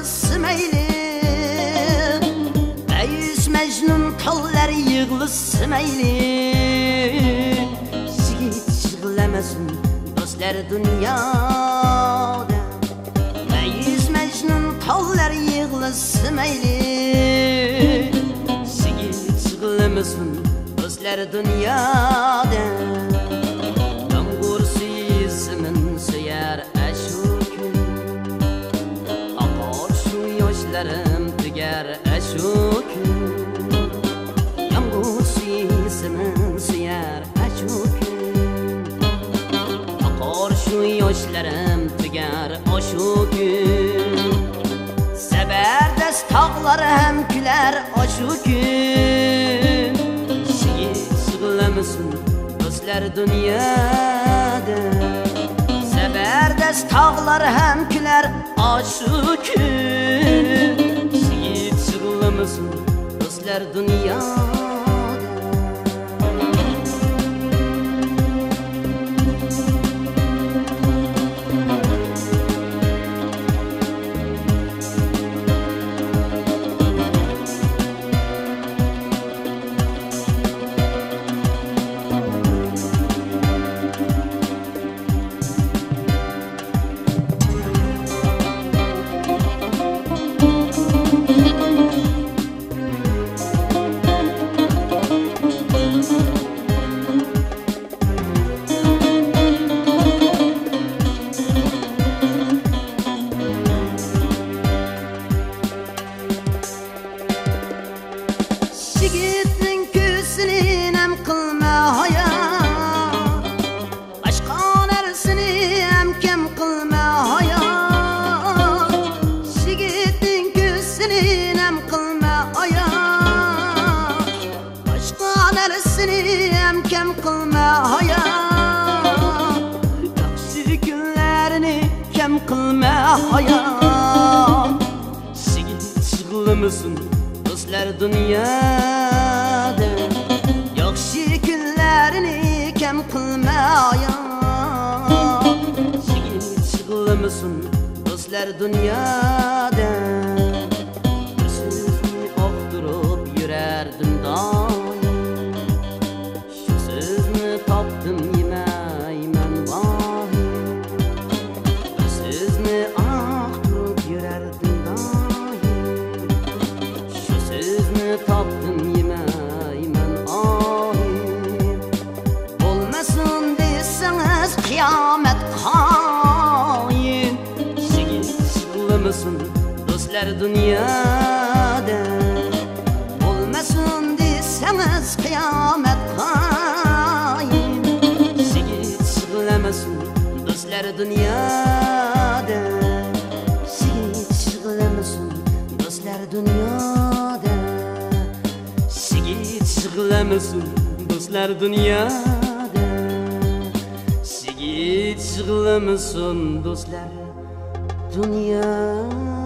yığılısı meyli Beyüz Mecnun kollar yığılısı meyli Sigit çığlemesin dostlar dünyada Beyüz Mecnun kollar yığılısı meyli Sigit çığlemesin dostlar dünyada Yağmur suyisimin suyar Yaşlarım tüger aşu gün Yağmur suyisimin suyar aşu gün Akar şu yaşlarım tüger aşu gün Seberdest tağlarım küler aşu gün Sığılamışsın dostlar dünyada Seberdest tağlarım küler aşu gün dostlar dünyada Yigitning ko'zini nam qilma hoya Boshqa narsani ham kam qilma hoya Yigitning ko'zini nam qilma hoya Boshqa narsani ham kam qilma hoya Yaxshi kunlarini kam qilma hoya Yigit sig'ilmasin dostlar dünyada Yaxshi kunlarini kam qilma ya Yigit sig'ilmasin dostlar dünyada Bir so'zni oqtirib yurardim doim Shu so'zni topdim yemayman vohim Bir so'zni oqtirib yurardim Tapdım yemayman ahim Olmasın deseniz kıyamet hain Sigit sig'ilmasin dostlar dünyada Olmasın deseniz kıyamet hain Sigit sig'ilmasin dostlar dünyada Sigit sig'ilmasin dostlar dünyada Sigit sig'ilmasin dostlar dünyada Sigit sig'ilmasin dostlar dünyada